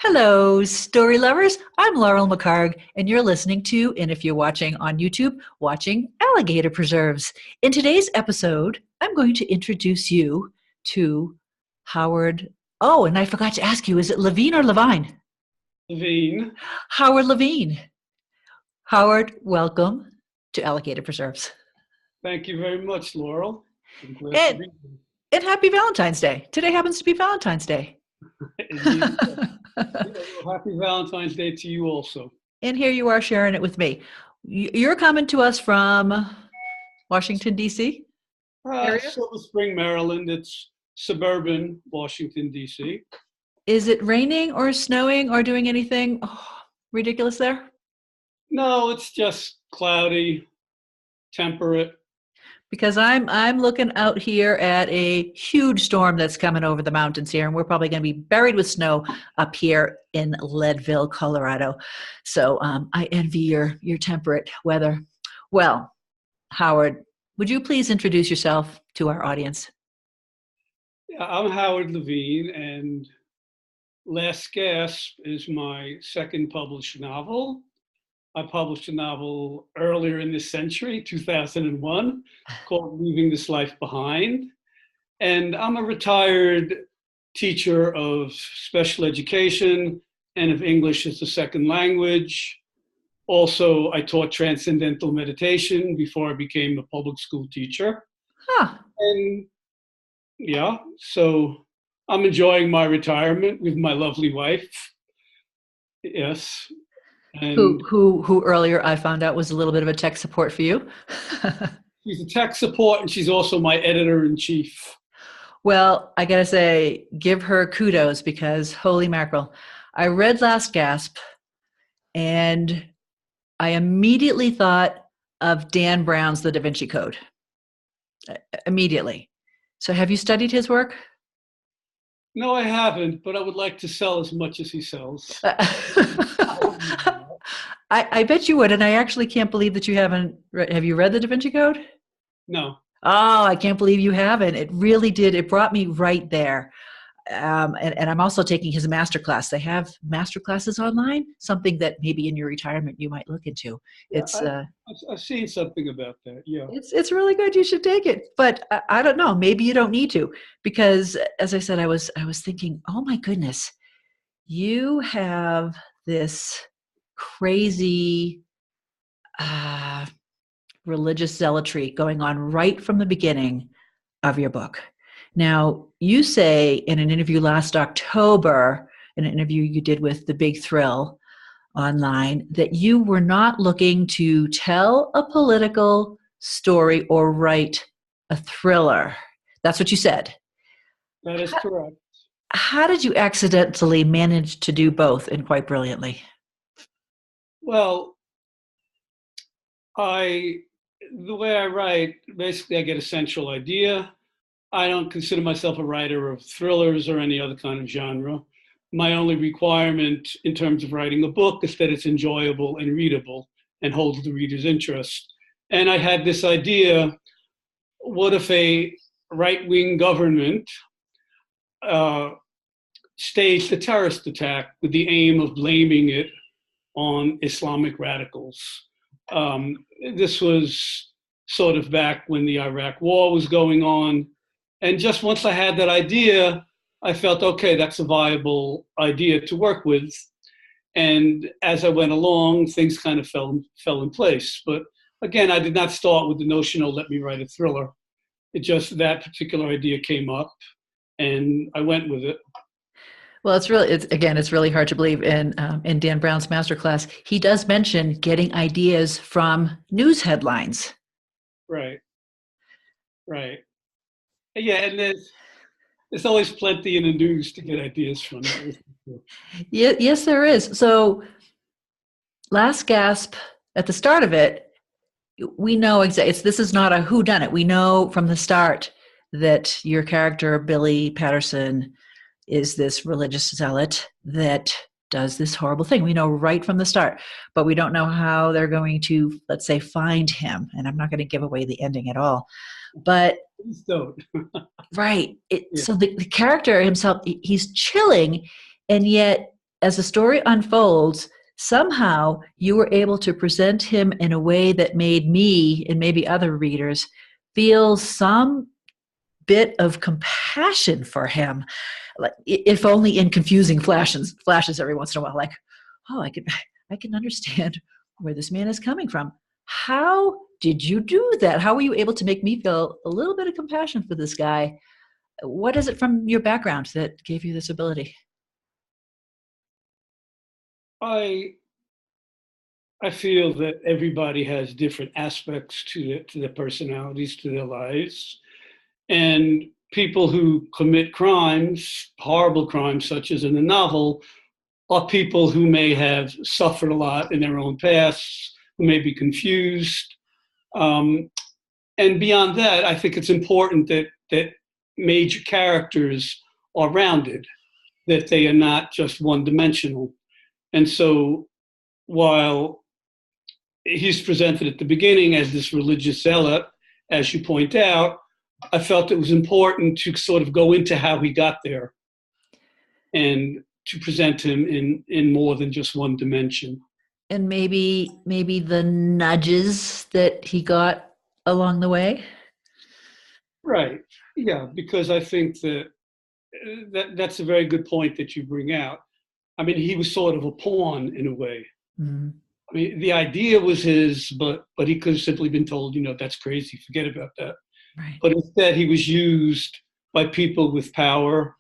Hello, story lovers. I'm Laurel McHargue, and you're listening to, and if you're watching on YouTube, watching Alligator Preserves. In today's episode, I'm going to introduce you to Howard. Oh, and I forgot to ask you, is it Levine or Levine? Levine. Howard Levine. Howard, welcome to Alligator Preserves. Thank you very much, Laurel. I'm glad to And, be here. and happy Valentine's Day. Today happens to be Valentine's Day. Indeed. Yeah, well, happy Valentine's Day to you also. And here you are sharing it with me. You're coming to us from Washington, D.C. area? Silver Spring, Maryland. It's suburban Washington, D.C. Is it raining or snowing or doing anything ridiculous there? No, it's just cloudy, temperate. Because I'm looking out here at a huge storm that's coming over the mountains here, and we're probably going to be buried with snow up here in Leadville, Colorado. So I envy your temperate weather. Well, Howard, would you please introduce yourself to our audience? Yeah, I'm Howard Levine, and Last Gasp is my second published novel. I published a novel earlier in this century, 2001, called Leaving This Life Behind. And I'm a retired teacher of special education and of English as a second language. Also, I taught transcendental meditation before I became a public school teacher. Huh. And yeah, so I'm enjoying my retirement with my lovely wife. Yes. And Who earlier I found out was a little bit of a tech support for you. she's a tech support, and she's also my editor-in-chief. Well, I gotta say, give her kudos because holy mackerel. I read Last Gasp and I immediately thought of Dan Brown's The Da Vinci Code. Immediately. So have you studied his work? No, I haven't, but I would like to sell as much as he sells. I bet you would, and I actually can't believe that you haven't. Have you read The Da Vinci Code? No. Oh, I can't believe you haven't. It really did. It brought me right there. And I'm also taking his masterclass. They have masterclasses online, something that maybe in your retirement you might look into. Yeah, It's I've seen something about that. Yeah. it's really good. You should take it. But I don't know. Maybe you don't need to because, as I said, I was thinking, oh my goodness, you have this crazy religious zealotry going on right from the beginning of your book. Now, you say in an interview last October, in an interview you did with The Big Thrill online, that you were not looking to tell a political story or write a thriller. That's what you said. That is correct. How did you accidentally manage to do both and quite brilliantly? Well, the way I write, basically I get a central idea. I don't consider myself a writer of thrillers or any other kind of genre. My only requirement in terms of writing a book is that it's enjoyable and readable and holds the reader's interest. And I had this idea, what if a right-wing government staged a terrorist attack with the aim of blaming it on Islamic radicals? This was sort of back when the Iraq War was going on. And just once I had that idea, I felt, okay, that's a viable idea to work with. And as I went along, things kind of fell in place. But again, I did not start with the notion, oh, let me write a thriller. It just, that particular idea came up and I went with it. Well, it's really hard to believe. In Dan Brown's masterclass, he does mention getting ideas from news headlines. Right. Yeah, and there's always plenty in the news to get ideas from. Yeah, yes, there is. So, Last Gasp, at the start of it, we know this is not a whodunit. We know from the start that your character, Billy Patterson, is this religious zealot that does this horrible thing. We know right from the start, but we don't know how they're going to, let's say, find him. And I'm not going to give away the ending at all. But Please don't. right. So the character himself, he's chilling, and yet as the story unfolds, somehow you were able to present him in a way that made me and maybe other readers feel some bit of compassion for him, like if only in confusing flashes every once in a while, like, oh, I can understand where this man is coming from. How did you do that? How were you able to make me feel a little bit of compassion for this guy? What is it from your background that gave you this ability? I I feel that everybody has different aspects to their personalities, to their lives, and people who commit crimes, horrible crimes, such as in the novel, are people who may have suffered a lot in their own pasts, who may be confused. Um, and beyond that, I think it's important that major characters are rounded, that they are not just one-dimensional. And so while he's presented at the beginning as this religious zealot, as you point out, I felt it was important to sort of go into how he got there and to present him in more than just one dimension. And maybe the nudges that he got along the way. Right. Yeah, because I think that's a very good point that you bring out. I mean, he was sort of a pawn in a way. Mm-hmm. I mean, the idea was his, but he could have simply been told, that's crazy, forget about that. Right. But instead, he was used by people with power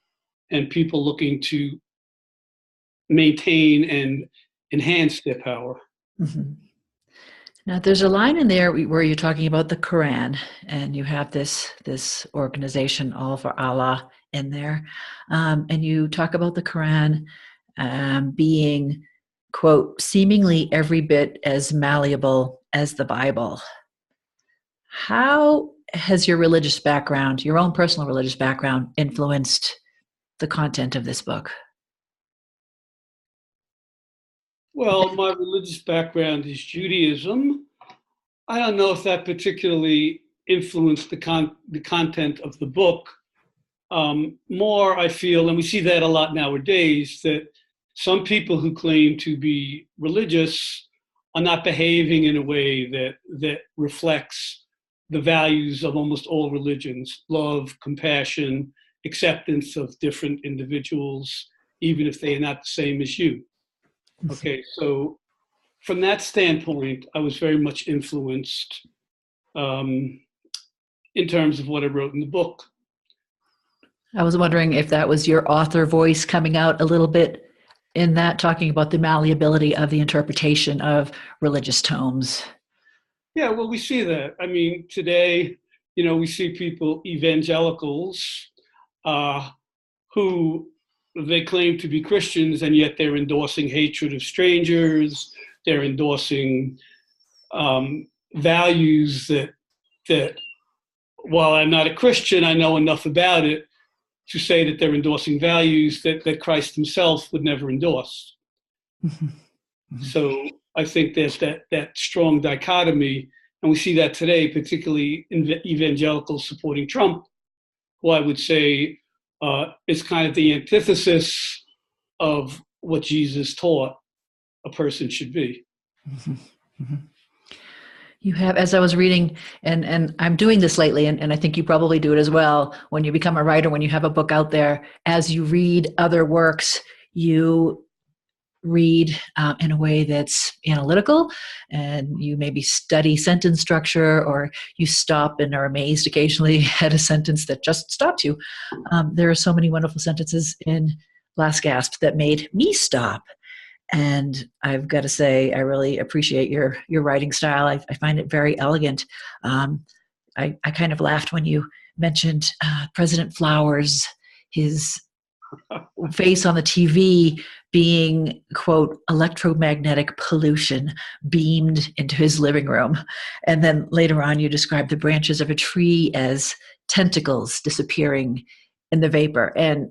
and people looking to maintain and enhance their power. Mm-hmm. Now, there's a line in there where you're talking about the Quran, and you have this organization, All for Allah, in there, and you talk about the Quran being, quote, seemingly every bit as malleable as the Bible. How has your religious background, your own personal religious background, influenced the content of this book? Well, my religious background is Judaism. I don't know if that particularly influenced the content of the book. More, I feel, and we see that a lot nowadays, that some people who claim to be religious are not behaving in a way that reflects the values of almost all religions: love, compassion, acceptance of different individuals, even if they are not the same as you. Okay, so from that standpoint, I was very much influenced in terms of what I wrote in the book. I was wondering if that was your author voice coming out a little bit in that, talking about the malleability of the interpretation of religious tomes. Yeah, well, we see that. I mean, today, we see people, evangelicals, who they claim to be Christians, and yet they're endorsing hatred of strangers. They're endorsing values that, while I'm not a Christian, I know enough about it to say that they're endorsing values that Christ himself would never endorse. Mm-hmm. So I think there's that strong dichotomy, and we see that today, particularly in evangelicals supporting Trump, who I would say is kind of the antithesis of what Jesus taught a person should be. Mm-hmm. Mm-hmm. You have, as I was reading, and I'm doing this lately, and I think you probably do it as well, when you become a writer, when you have a book out there, as you read other works, you read in a way that's analytical, and you maybe study sentence structure, or you stop and are amazed occasionally at a sentence that just stopped you. There are so many wonderful sentences in Last Gasp that made me stop. And I've got to say, I really appreciate your writing style. I find it very elegant. I kind of laughed when you mentioned President Flowers, his face on the TV being, quote, electromagnetic pollution beamed into his living room. And then later on, you described the branches of a tree as tentacles disappearing in the vapor. And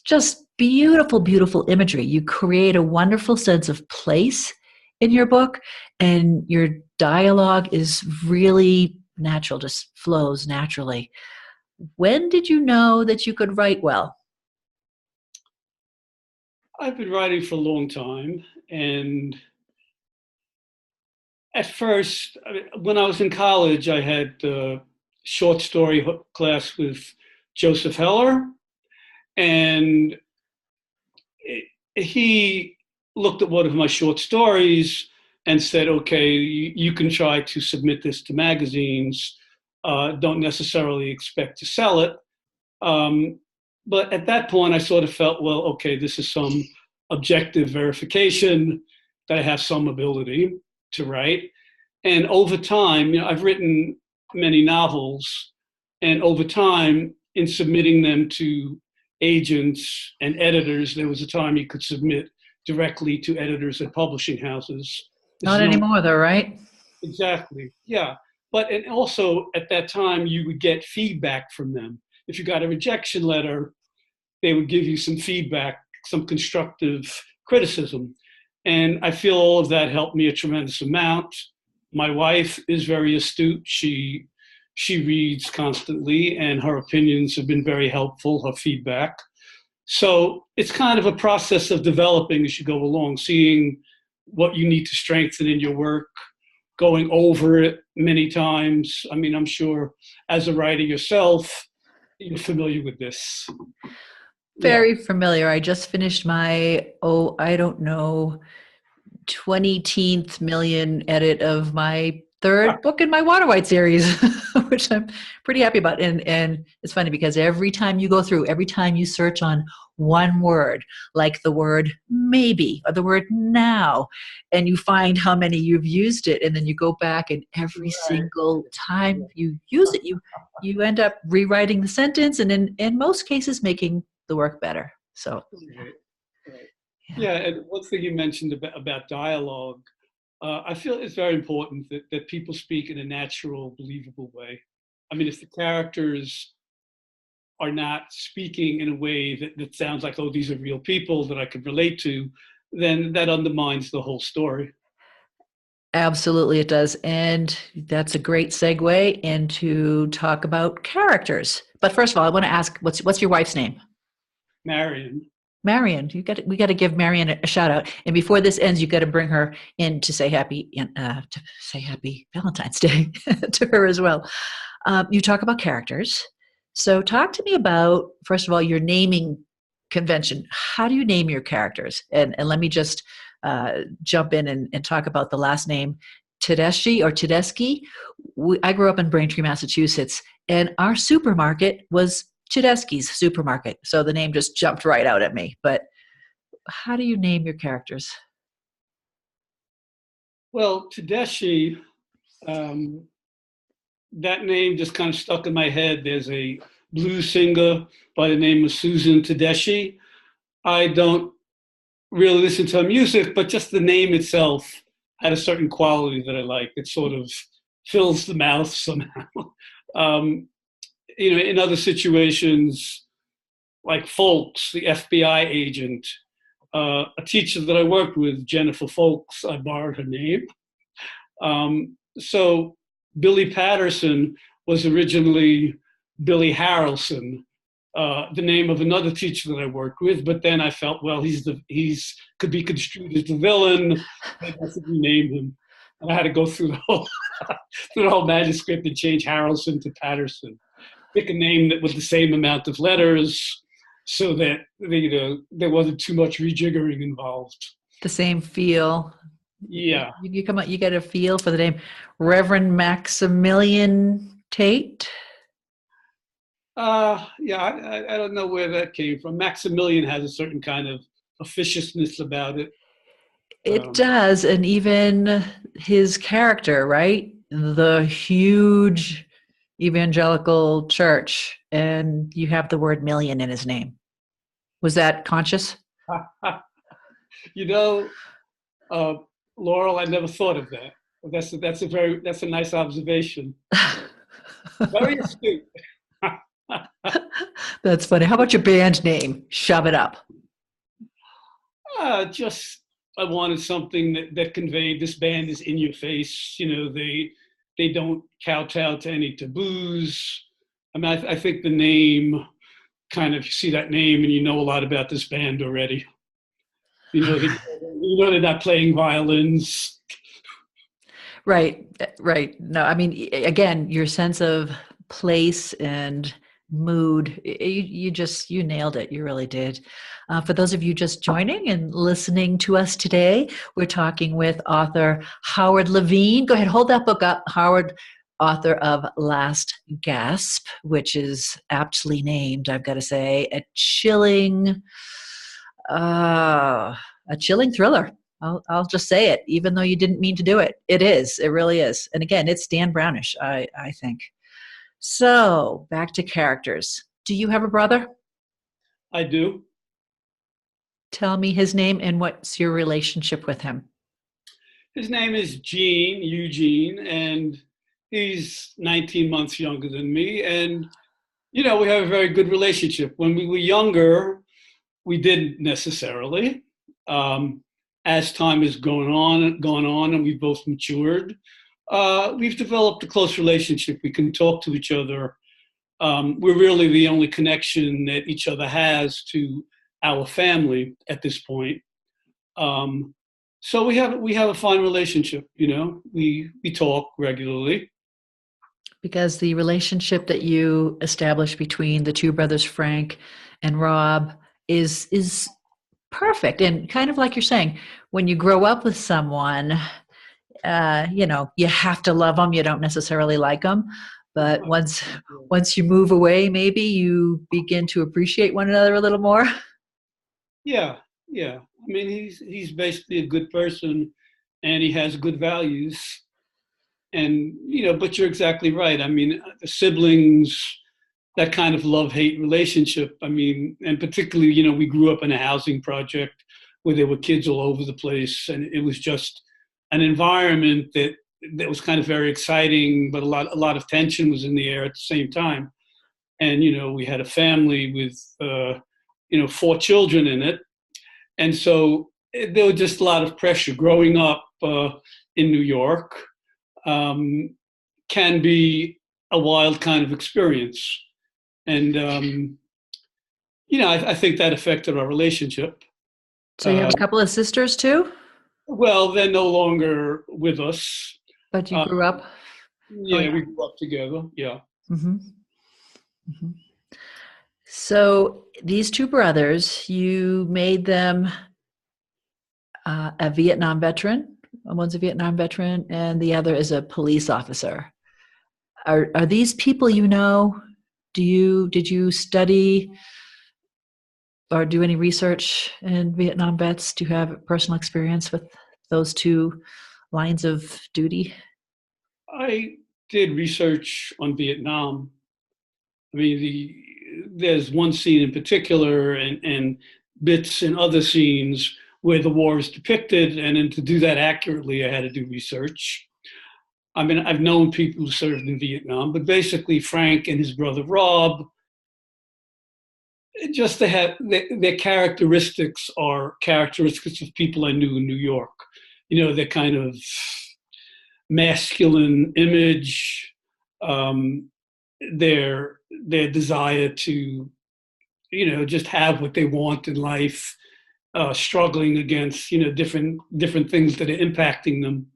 just beautiful, beautiful imagery. You create a wonderful sense of place in your book, and your dialogue is really natural, just flows naturally. When did you know that you could write well? I've been writing for a long time, and at first, when I was in college, I had a short story class with Joseph Heller, and he looked at one of my short stories and said, okay, you can try to submit this to magazines. Don't necessarily expect to sell it. But at that point, I sort of felt, well, okay, this is some objective verification that I have some ability to write. And over time, I've written many novels, and over time, in submitting them to agents and editors, there was a time you could submit directly to editors at publishing houses. Not anymore, though, right? Exactly. Yeah. But and also at that time, you would get feedback from them. If you got a rejection letter, they would give you some feedback, some constructive criticism. And I feel all of that helped me a tremendous amount. My wife is very astute. She reads constantly, and her opinions have been very helpful, her feedback. So it's kind of a process of developing as you go along, seeing what you need to strengthen in your work, going over it many times. I mean, I'm sure as a writer yourself, you're familiar with this. Very familiar. I just finished my, I don't know, 20th million edit of my third book in my Water White series, which I'm pretty happy about. And it's funny because every time you go through, every time you search on one word, like the word maybe or the word now, and you find how many you've used it, and then you go back and every single time you use it, you end up rewriting the sentence, and in most cases making the work better. So yeah, and one thing you mentioned about dialogue, I feel it's very important that people speak in a natural, believable way. I mean, if the characters are not speaking in a way that sounds like, oh, these are real people that I could relate to, then that undermines the whole story. Absolutely, it does. And that's a great segue into talk about characters. But first of all, I want to ask, what's your wife's name? Marion. Marion, we got to give Marion a shout out. And before this ends, you got to bring her in to say happy Valentine's Day to her as well. You talk about characters, so talk to me about, first of all, your naming convention. How do you name your characters? And let me just jump in and talk about the last name, Tedeschi or Tedeschi. I grew up in Braintree, Massachusetts, and our supermarket was Tedeschi's supermarket. So the name just jumped right out at me. But how do you name your characters? Well, Tedeschi, that name just kind of stuck in my head. There's a blues singer by the name of Susan Tedeschi. I don't really listen to her music, but just the name itself had a certain quality that I like. It sort of fills the mouth somehow. In other situations, like Folks, the FBI agent, a teacher that I worked with, Jennifer Folks, I borrowed her name. So Billy Patterson was originally Billy Harrelson, the name of another teacher that I worked with. But then I felt, well, he's could be construed as the villain. I should rename him, and I had to go through the whole manuscript and change Harrelson to Patterson. Pick a name that was the same amount of letters, so that there wasn't too much rejiggering involved. The same feel. Yeah. You come out, you get a feel for the name. Reverend Maximilian Tate. Yeah, I don't know where that came from. Maximilian has a certain kind of officiousness about it. It does, and even his character, right? The huge evangelical church, and you have the word million in his name. Was that conscious? Laurel, I never thought of that. That's a nice observation. Very astute. That's funny. How about your band name? Shove It Up. I wanted something that conveyed this band is in your face. They don't kowtow to any taboos. I mean, I think the name kind of, you see that name and you know a lot about this band already. They're not playing violins. Right, right. No, I mean, again, your sense of place and mood, you nailed it. You really did. For those of you just joining and listening to us today, we're talking with author Howard Levine. Go ahead, hold that book up. Howard, author of Last Gasp, which is aptly named, I've got to say, a chilling thriller. I'll just say it, even though you didn't mean to do it. It is. It really is. And again, it's Dan Brownish, I think. So back to characters. Do you have a brother? I do. Tell me his name and what's your relationship with him. His name is Eugene, and he's 19 months younger than me. And, we have a very good relationship. When we were younger, we didn't necessarily. As time has gone on, and we've both matured, we've developed a close relationship. We can talk to each other. We're really the only connection that each other has to our family at this point. So we have a fine relationship. We talk regularly. Because the relationship that you established between the two brothers, Frank and Rob, is perfect. And kind of like you're saying, when you grow up with someone, you have to love them. You don't necessarily like them. But once you move away, maybe you begin to appreciate one another a little more. Yeah. I mean, he's basically a good person, and he has good values. And, but you're exactly right. I mean, the siblings, that kind of love-hate relationship. I mean, and particularly, we grew up in a housing project where there were kids all over the place, and it was just an environment that was kind of very exciting, but a lot of tension was in the air at the same time. And we had a family with 4 children in it, and so there was just a lot of pressure. Growing up in New York can be a wild kind of experience. And, I think that affected our relationship. So you have a couple of sisters too? Well, they're no longer with us. But you grew up? Yeah, we grew up together, yeah. Mm-hmm. Mm-hmm. So these two brothers, you made them a Vietnam veteran. One's a Vietnam veteran and the other is a police officer. Are these people you know? Did you study or do any research in Vietnam vets? Do you have personal experience with those two lines of duty? I did research on Vietnam. I mean, there's one scene in particular and bits in other scenes where the war is depicted, and then to do that accurately, I had to do research. I mean, I've known people who served in Vietnam, but basically Frank and his brother Rob, just their characteristics are characteristics of people I knew in New York. Their kind of masculine image, their desire to, just have what they want in life, struggling against, different things that are impacting them.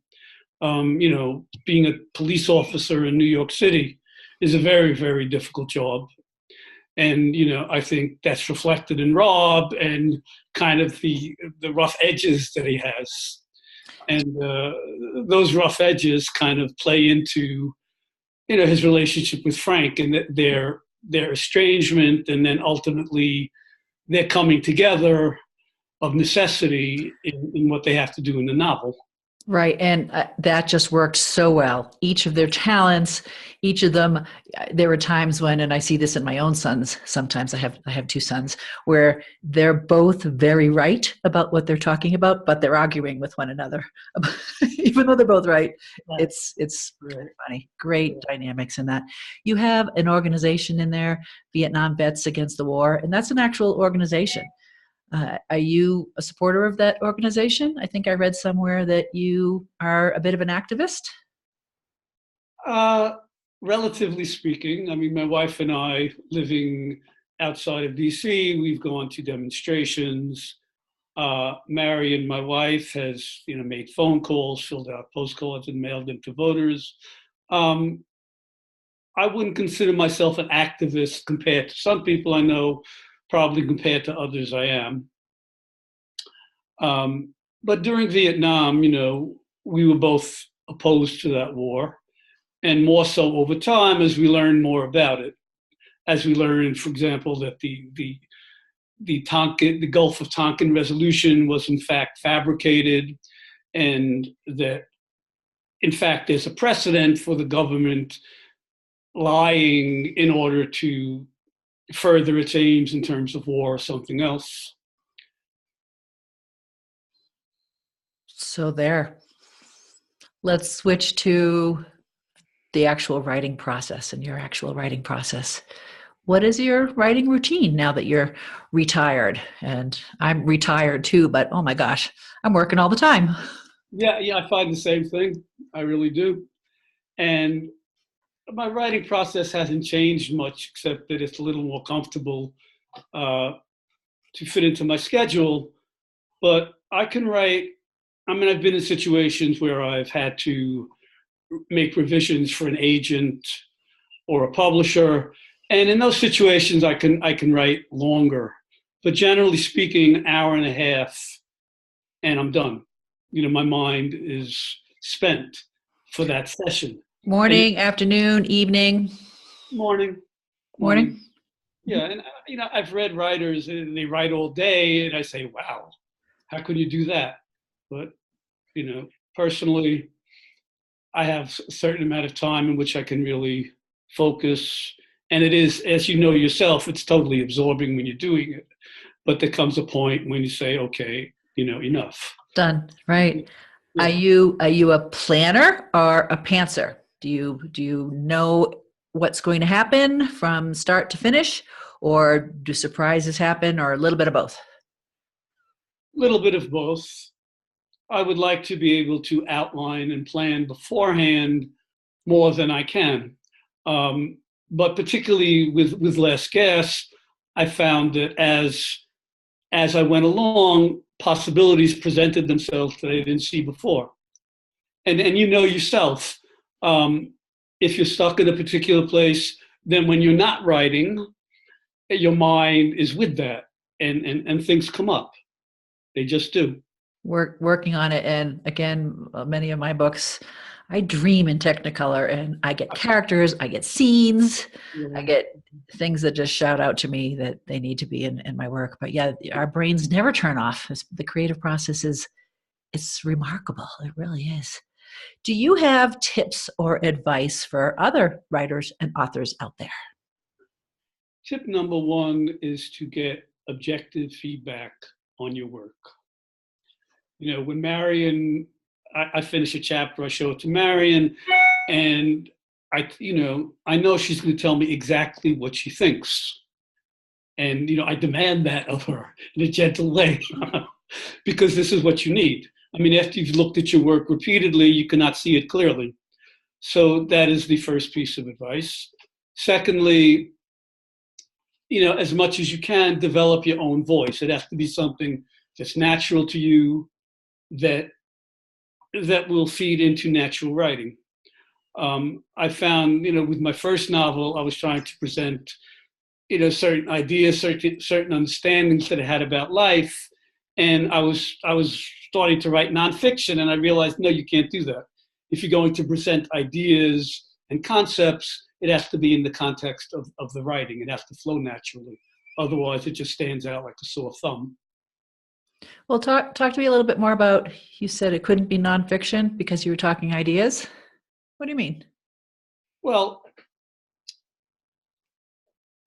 Being a police officer in New York City is a very, very difficult job. And, I think that's reflected in Rob and kind of the rough edges that he has. And those rough edges kind of play into, his relationship with Frank and their estrangement, and then ultimately their coming together of necessity in what they have to do in the novel. Right. And that just worked so well. Each of their talents, each of them, there were times when, and I see this in my own sons, sometimes I have 2 sons, where they're both very right about what they're talking about, but they're arguing with one another. Even though they're both right. It's really funny. Great dynamics in that. You have an organization in there, Vietnam Vets Against the War, and that's an actual organization. Are you a supporter of that organization? I think I read somewhere that you are a bit of an activist. Relatively speaking, I mean, my wife and I, living outside of DC, we've gone to demonstrations. Marion, my wife, has made phone calls, filled out postcards, and mailed them to voters. I wouldn't consider myself an activist compared to some people I know, probably compared to others I am. But during Vietnam, we were both opposed to that war, and more so over time as we learned more about it. As we learned, for example, that the Gulf of Tonkin resolution was in fact fabricated, and that in fact there's a precedent for the government lying in order to further its aims in terms of war or something else. So there. Let's switch to the actual writing process and your actual writing process. What is your writing routine now that you're retired? And I'm retired too, but oh my gosh, I'm working all the time. Yeah, I find the same thing. I really do. And my writing process hasn't changed much, except that it's a little more comfortable to fit into my schedule. But I can write. I've been in situations where I've had to make revisions for an agent or a publisher, and in those situations, I can write longer. But generally speaking, an hour and a half, and I'm done. My mind is spent for that session. Morning, afternoon, evening. Morning. Yeah, and I've read writers and they write all day, and I say, wow, how could you do that? But personally, I have a certain amount of time in which I can really focus, and it is, as you know yourself, it's totally absorbing when you're doing it. But there comes a point when you say, okay, enough. Done. Right. Yeah. Are you a planner or a pantser? Do you know what's going to happen from start to finish, or do surprises happen, or a little bit of both? A little bit of both. I would like to be able to outline and plan beforehand more than I can. But particularly with Last Gasp, I found that as I went along, possibilities presented themselves that I didn't see before. And yourself, if you're stuck in a particular place, then when you're not writing, your mind is with that, and things come up. They just do. Working on it, and again, many of my books, I dream in Technicolor, and I get characters, I get scenes, I get things that just shout out to me that they need to be in my work. But yeah, our brains never turn off. The creative process it's remarkable. It really is. Do you have tips or advice for other writers and authors out there? Tip number one is to get objective feedback on your work. When Marion, I finish a chapter, I show it to Marion, and I know she's going to tell me exactly what she thinks. And, I demand that of her in a gentle way because this is what you need. After you've looked at your work repeatedly, you cannot see it clearly. So that is the first piece of advice. Secondly, as much as you can, develop your own voice. It has to be something that's natural to you, that will feed into natural writing. I found, with my first novel, I was trying to present, certain ideas, certain understandings that I had about life, and I was starting to write nonfiction, and I realized, no, you can't do that. If you're going to present ideas and concepts, it has to be in the context of the writing. It has to flow naturally. Otherwise, it just stands out like a sore thumb. Well, talk to me a little bit more about, you said it couldn't be nonfiction because you were talking ideas. What do you mean? Well,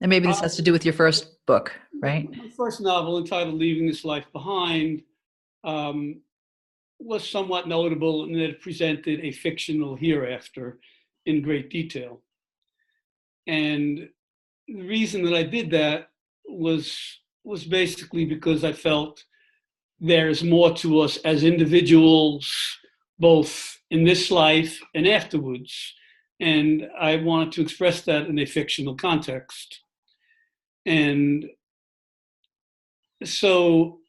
and maybe this has to do with your first book, right? My first novel, entitled Leaving This Life Behind, was somewhat notable in that it presented a fictional hereafter in great detail. And the reason that I did that was basically because I felt there's more to us as individuals, both in this life and afterwards. And I wanted to express that in a fictional context. And so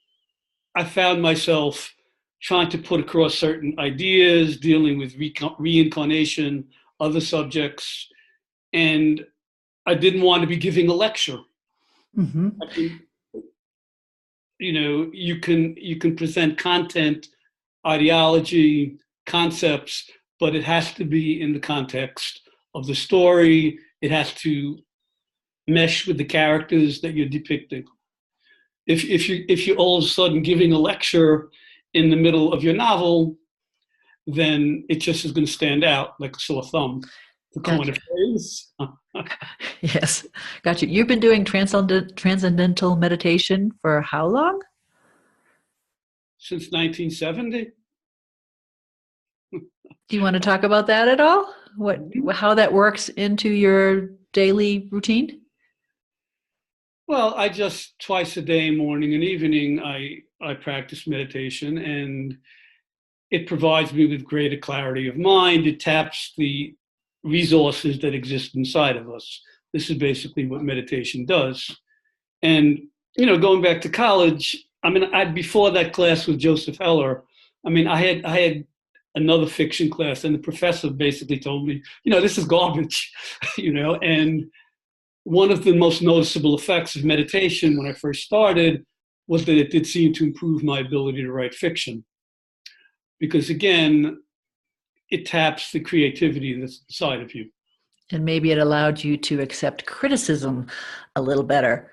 I found myself trying to put across certain ideas, dealing with reincarnation, other subjects, and I didn't want to be giving a lecture. Mm-hmm. I mean, you can present content, ideology, concepts, but it has to be in the context of the story. It has to mesh with the characters that you're depicting. If you're all of a sudden giving a lecture in the middle of your novel, then it just is going to stand out like a sore thumb. To coin a phrase. Yes, gotcha. You've been doing transcendental meditation for how long? Since 1970. Do you want to talk about that at all? How that works into your daily routine? Well, I just twice a day, morning and evening, I practice meditation, and it provides me with greater clarity of mind. It taps the resources that exist inside of us. This is basically what meditation does. And, going back to college, I mean, before that class with Joseph Heller, I mean, I had another fiction class, and the professor basically told me, this is garbage, and one of the most noticeable effects of meditation when I first started was that it did seem to improve my ability to write fiction. Because again, it taps the creativity that's inside of you. And maybe it allowed you to accept criticism a little better.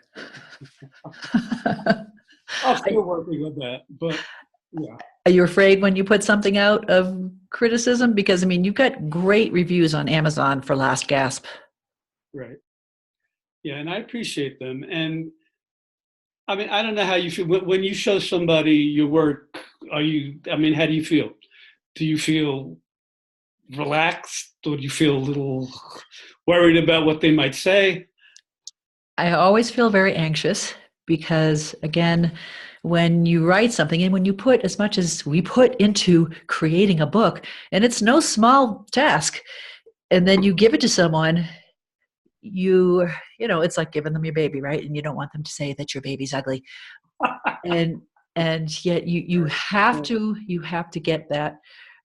I'm still working on that, but yeah. Are you afraid when you put something out of criticism? Because, I mean, you've got great reviews on Amazon for Last Gasp. Right. Yeah, and I appreciate them. And I mean, I don't know how you feel when you show somebody your work. How do you feel? Do you feel relaxed, or do you feel a little worried about what they might say? I always feel very anxious because, again, when you write something and when you put as much as we put into creating a book, and it's no small task, and then you give it to someone, it's like giving them your baby, right? And you don't want them to say that your baby's ugly. and yet you have to get that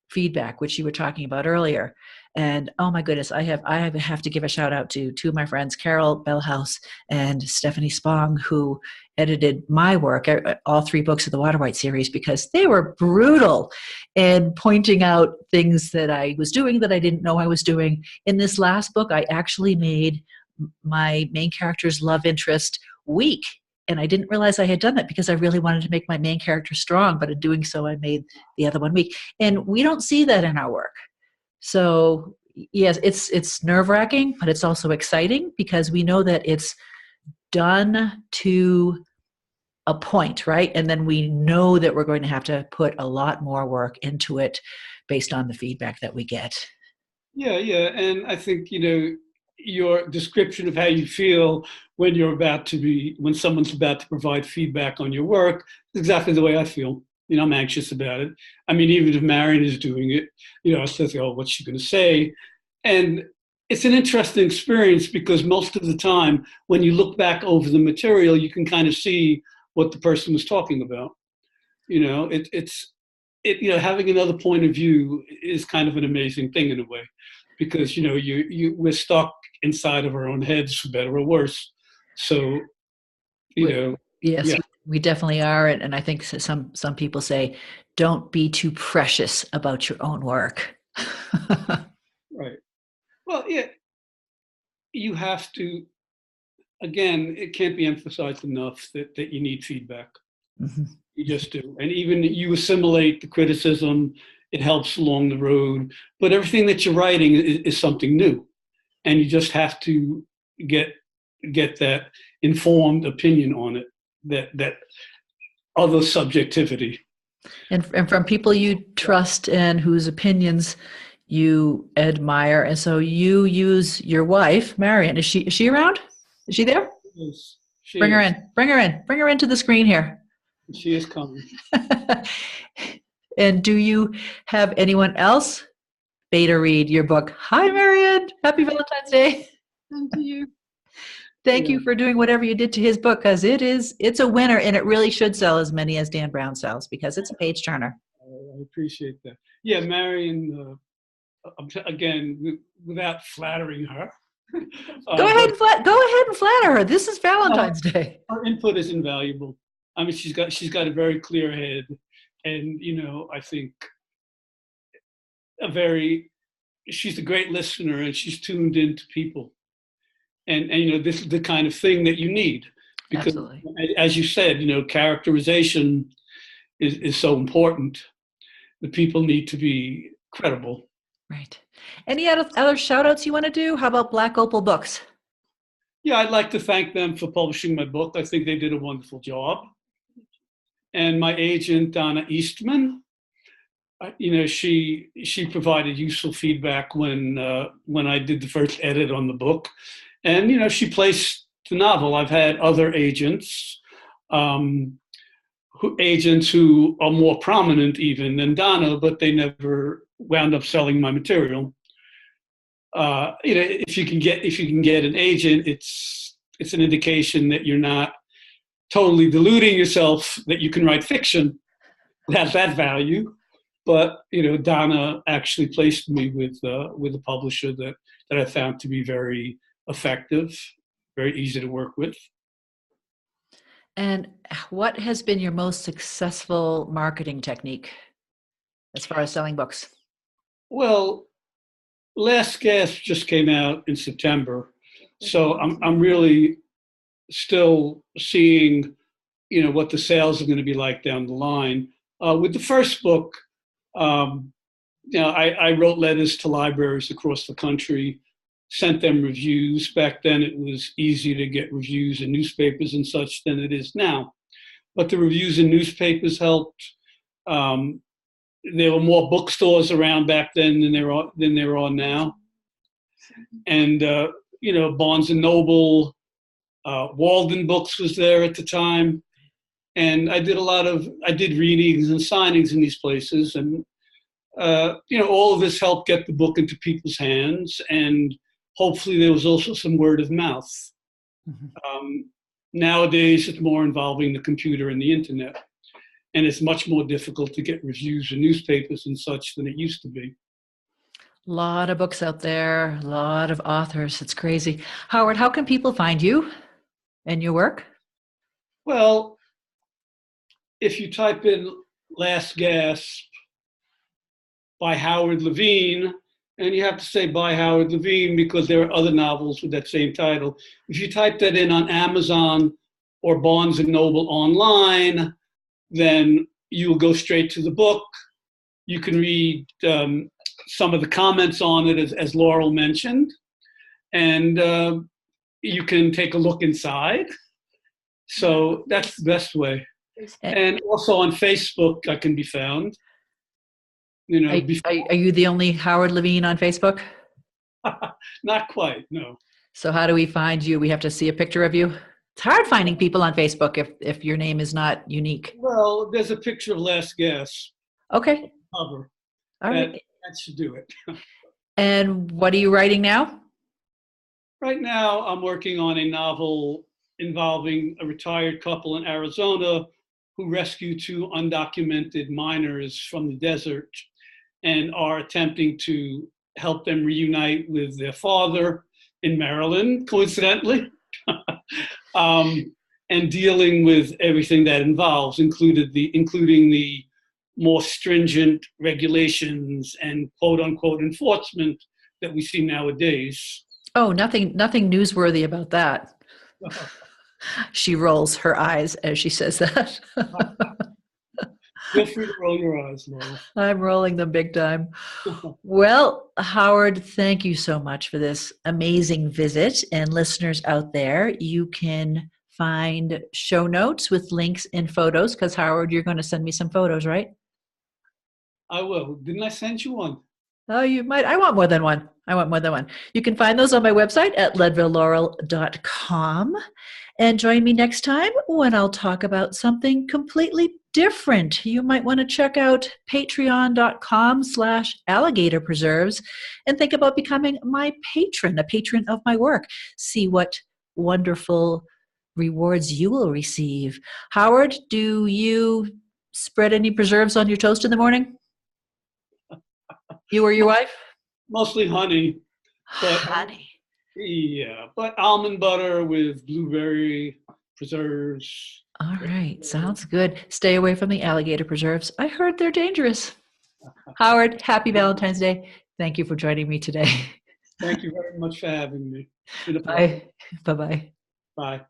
feedback, which you were talking about earlier. And oh my goodness, I have to give a shout out to two of my friends, Carol Bellhouse and Stephanie Spong, who edited my work, all three books of the Water White series, because they were brutal in pointing out things that I was doing that I didn't know I was doing. In this last book, I actually made my main character's love interest weak. And I didn't realize I had done that because I really wanted to make my main character strong, but in doing so, I made the other one weak. And we don't see that in our work. So yes, it's nerve-wracking, but it's also exciting because we know that it's done to a point, right? And then we know that we're going to have to put a lot more work into it based on the feedback that we get. Yeah, and I think your description of how you feel when when someone's about to provide feedback on your work is exactly the way I feel. I'm anxious about it. I mean, even if Marion is doing it, I says, oh, what's she going to say? And it's an interesting experience because most of the time when you look back over the material, you can kind of see what the person was talking about. Having another point of view is kind of an amazing thing in a way, because we're stuck inside of our own heads, for better or worse. So yes, yeah. we definitely are, and I think some people say, don't be too precious about your own work. Right. Well, yeah, you have to. Again, it can't be emphasized enough that you need feedback. Mm-hmm. You just do. And even you assimilate the criticism, it helps along the road. But everything that you're writing is something new. And you just have to get that informed opinion on it, that other subjectivity. And from people you trust and whose opinions you admire. And so you use your wife, Marion. Is she around? Is she there? Yes, Bring her in. Bring her into the screen here. She is coming. And do you have anyone else beta read your book? Hi, Marion. Happy Valentine's Day. Thank you. Thank Yeah, you for doing whatever you did to his book, because it's a winner, and it really should sell as many as Dan Brown sells because it's a page turner. I appreciate that. Yeah, Marion, again, without flattering her, but Go ahead and flatter her. This is no, Valentine's Day. her input is invaluable. I mean, she's got a very clear head, and I think a very she's a great listener, and she's tuned into people, and this is the kind of thing that you need because, Absolutely. as you said, characterization is so important. The people need to be credible. Right. Any other shout outs you want to do? How about Black Opal Books? Yeah, I'd like to thank them for publishing my book. I think they did a wonderful job. And my agent, Donna Eastman, she provided useful feedback when I did the first edit on the book, and she placed the novel. I've had other agents, who are more prominent even than Donna, but they never wound up selling my material. If you can get an agent, it's an indication that you're not totally deluding yourself, that you can write fiction that has that value. But Donna actually placed me with a publisher that I found to be very effective, very easy to work with. And what has been your most successful marketing technique as far as selling books? Well, Last Gasp just came out in September, so I'm really still seeing what the sales are going to be like down the line. With the first book, I wrote letters to libraries across the country, sent them reviews. Back then, it was easier to get reviews in newspapers and such than it is now. But the reviews in newspapers helped. There were more bookstores around back then than there are now. And Barnes and Noble, Walden Books was there at the time, and I did readings and signings in these places, and all of this helped get the book into people's hands, and hopefully there was also some word of mouth. Mm-hmm. Nowadays, it's more involving the computer and the internet, and it's much more difficult to get reviews in newspapers and such than it used to be. A lot of books out there, a lot of authors. It's crazy. Howard, how can people find you and your work? Well, if you type in Last Gasp by Howard Levine, and you have to say by Howard Levine because there are other novels with that same title. If you type that in on Amazon or Barnes & Noble online, then you'll go straight to the book. You can read some of the comments on it, as Laurel mentioned, and you can take a look inside. So that's the best way. And also on Facebook, I can be found. Are you the only Howard Levine on Facebook? Not quite, no. So how do we find you? We have to see a picture of you. It's hard finding people on Facebook if your name is not unique. Well, there's a picture of Last Gasp. Okay. Cover. All right. That should do it. And what are you writing now? Right now, I'm working on a novel involving a retired couple in Arizona who rescue two undocumented miners from the desert and are attempting to help them reunite with their father in Maryland, coincidentally, and dealing with everything that involves, including the more stringent regulations and quote unquote enforcement that we see nowadays. Oh, nothing newsworthy about that. She rolls her eyes as she says that. Feel free to roll your eyes, Laurel. I'm rolling them big time. Well, Howard, thank you so much for this amazing visit. And listeners out there, you can find show notes with links and photos, because Howard, you're going to send me some photos, right? I will. Didn't I send you one? Oh, you might. I want more than one. You can find those on my website at leadvillelaurel.com. And join me next time when I'll talk about something completely different. You might want to check out patreon.com/alligator preserves and think about becoming my patron, a patron of my work. See what wonderful rewards you will receive. Howard, do you spread any preserves on your toast in the morning? You or your wife? Mostly honey, but Honey. yeah, but almond butter with blueberry preserves. All right, sounds good. Stay away from the alligator preserves. I heard they're dangerous. Howard, happy Valentine's Day. Thank you for joining me today. Thank you very much for having me. Bye. Bye-bye. Bye.